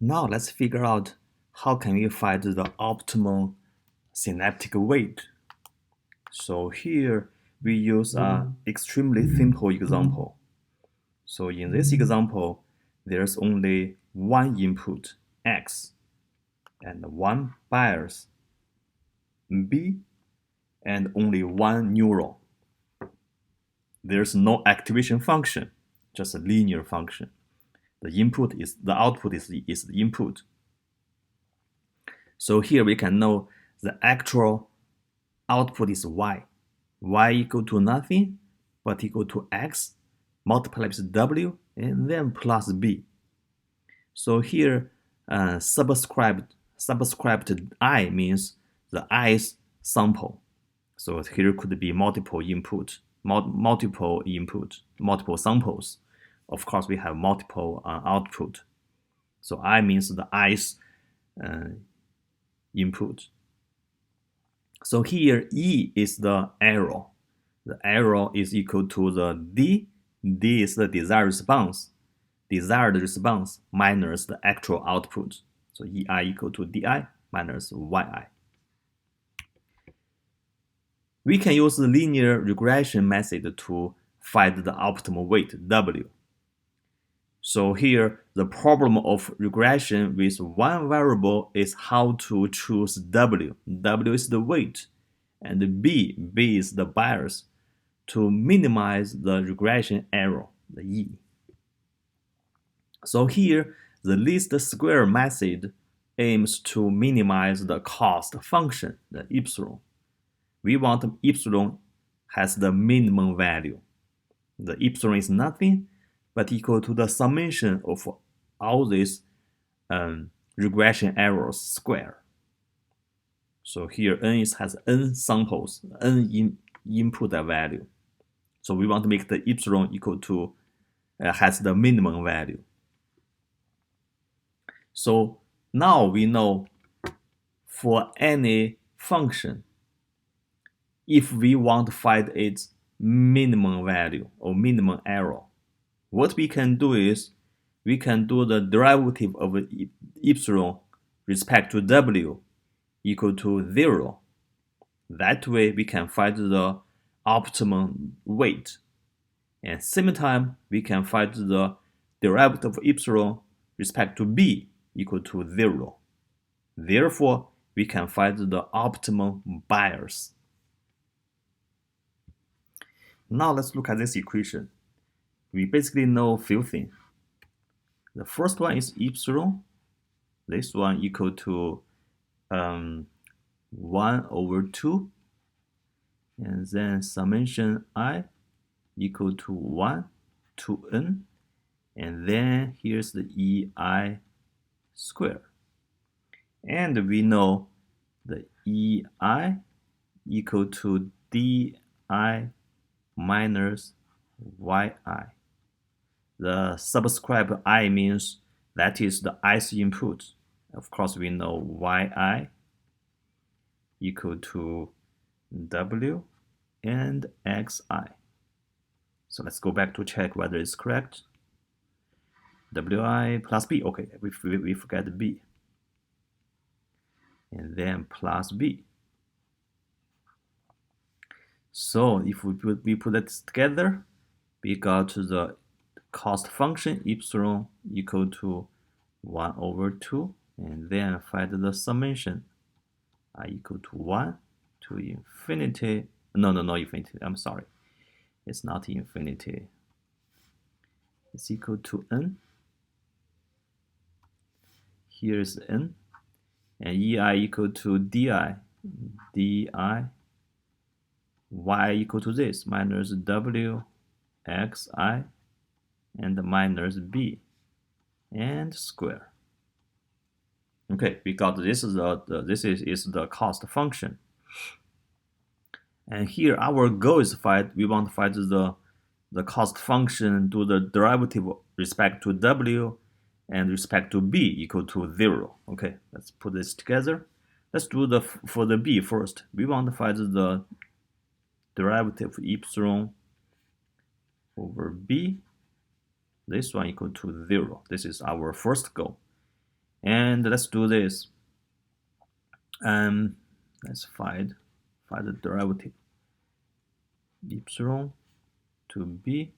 Now let's figure out how can we find the optimal synaptic weight. So here we use an extremely simple example. So in this example, there's only one input, X, and one bias, B, and only one neuron. There's no activation function, just a linear function. The output is the input. So here we can know the actual output is y. Y equal to nothing but equal to x multiplied with w and then plus b. So here subscribed I means the i's sample. So here could be multiple samples. Of course, we have multiple output. So I means the i's input. So here E is the error. The error is equal to the D. D is the desired response minus the actual output. So EI equal to DI minus YI. We can use the linear regression method to find the optimal weight W. So here, the problem of regression with one variable is how to choose W. W is the weight, and B is the bias, to minimize the regression error, the E. So here, the least square method aims to minimize the cost function, the epsilon. We want epsilon has the minimum value. The epsilon is nothing but equal to the summation of all these regression errors square. So here n has n samples, n input value. So we want to make the epsilon equal to has the minimum value. So now we know for any function, if we want to find its minimum value or minimum error, what we can do is we can do the derivative of epsilon respect to w equal to 0. That way we can find the optimum weight. And same time we can find the derivative of epsilon respect to b equal to 0. Therefore, we can find the optimum bias. Now let's look at this equation. We basically know a few things. The first one is epsilon. This one equal to 1 over 2. And then summation I equal to 1 to n. And then here's the EI square. And we know the EI equal to DI minus YI. The subscribed I means that is the ith input. Of course, we know YI equal to W and XI. So let's go back to check whether it's correct. WI plus B. Okay, we forget B. And then plus B. So if we put that together, we got the cost function epsilon equal to 1 over 2, and then find the summation I equal to 1 to infinity. No, infinity. I'm sorry. It's not infinity. It's equal to n. Here's n. And EI equal to DI. DI. Y equal to this, minus W, XI, and minus B, and square. Okay, we got this is the cost function. And here our goal is we want to find the cost function, do the derivative respect to W and respect to B equal to 0. Okay, let's put this together. Let's do for the B first. We want to find the derivative of epsilon over B. This one equal to 0. This is our first goal. And let's do this. Let's find the derivative. Epsilon to b.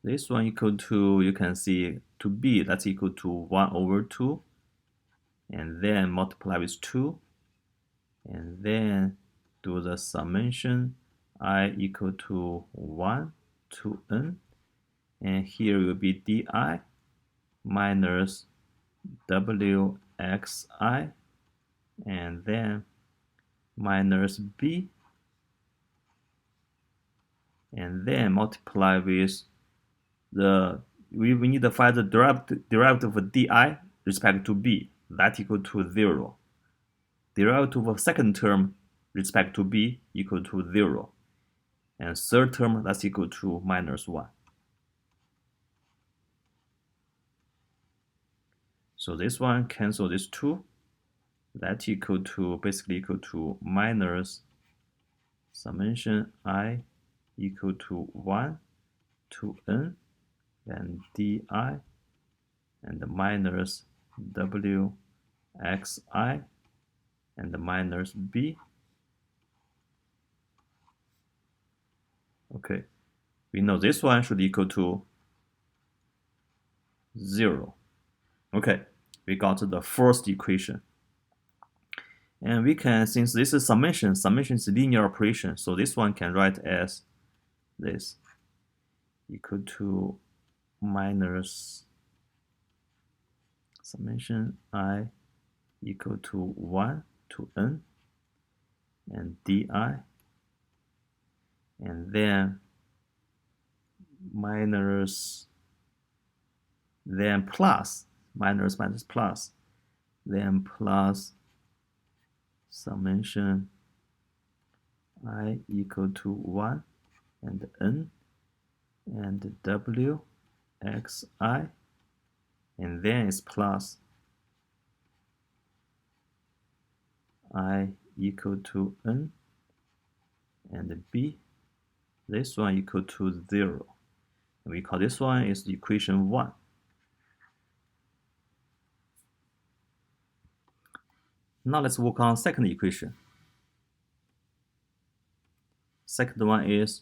This one equal to, you can see, to b, that's equal to 1 over 2. And then multiply with 2. And then do the summation I equal to 1 to n. And here will be di minus wxi, and then minus b, and then multiply with the, we need to find the derivative of di respect to b, that equal to 0. Derivative of second term respect to b equal to 0. And third term, that's equal to minus 1. So this one cancel this 2. That equal to, basically equal to minus summation I equal to 1 to n, then di, and minus wxi, and minus b. Okay, we know this one should equal to 0. Okay, we got the first equation. And we can, since this is summation is a linear operation, so this one can write as this, equal to minus summation I equal to 1 to n, and di, and then minus, then plus, minus plus, then plus summation I equal to 1 and n and wxi, and then it's plus I equal to n and b. This one equal to 0. And we call this one is equation 1. Now let's work on second equation. Second one is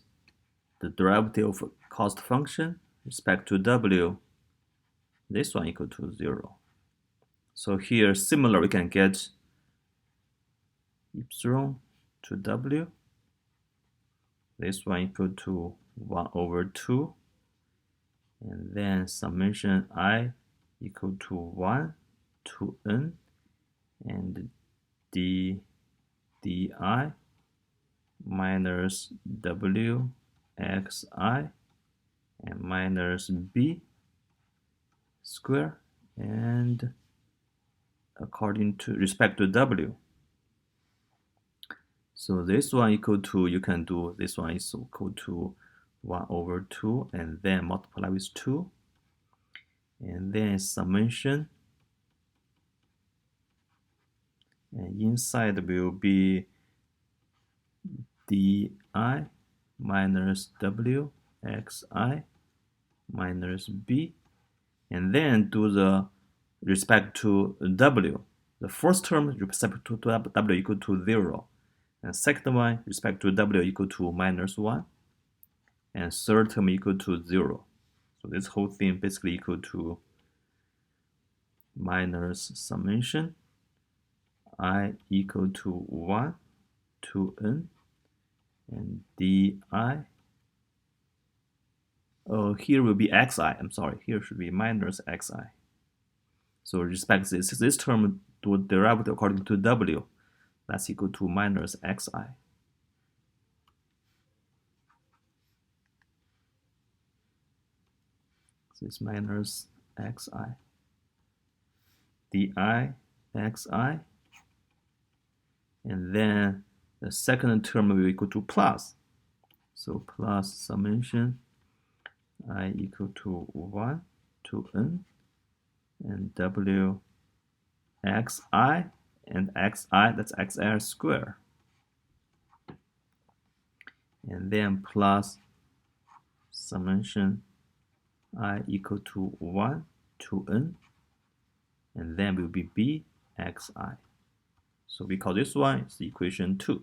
the derivative of cost function respect to w. This one equal to 0. So here, similar, we can get epsilon to w. This one equal to 1 over 2. And then summation I equal to 1 to n, and di minus wxi, and minus b square, and according to respect to w. So this one equal to, you can do, this one is equal to 1 over 2, and then multiply with 2, and then summation, and inside will be di minus wxi minus b, and then do the respect to w. The first term respect to w equal to 0, and second one respect to w equal to minus 1, and third term equal to 0. So this whole thing basically equal to minus summation I equal to 1 to n, and di, here will be xi, I'm sorry, here should be minus xi. So respect this term to derivative according to w, that's equal to minus xi. This minus xi, di xi, and then the second term will equal to plus. So plus summation I equal to 1 to n, and w xi, and xi, that's xi squared, and then plus summation I equal to 1 to n, and then will be bxi. So we call this one is equation 2.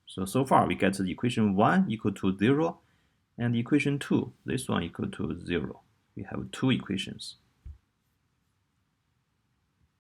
So far we get the equation 1 equal to 0, and equation 2, this one equal to 0. We have two equations.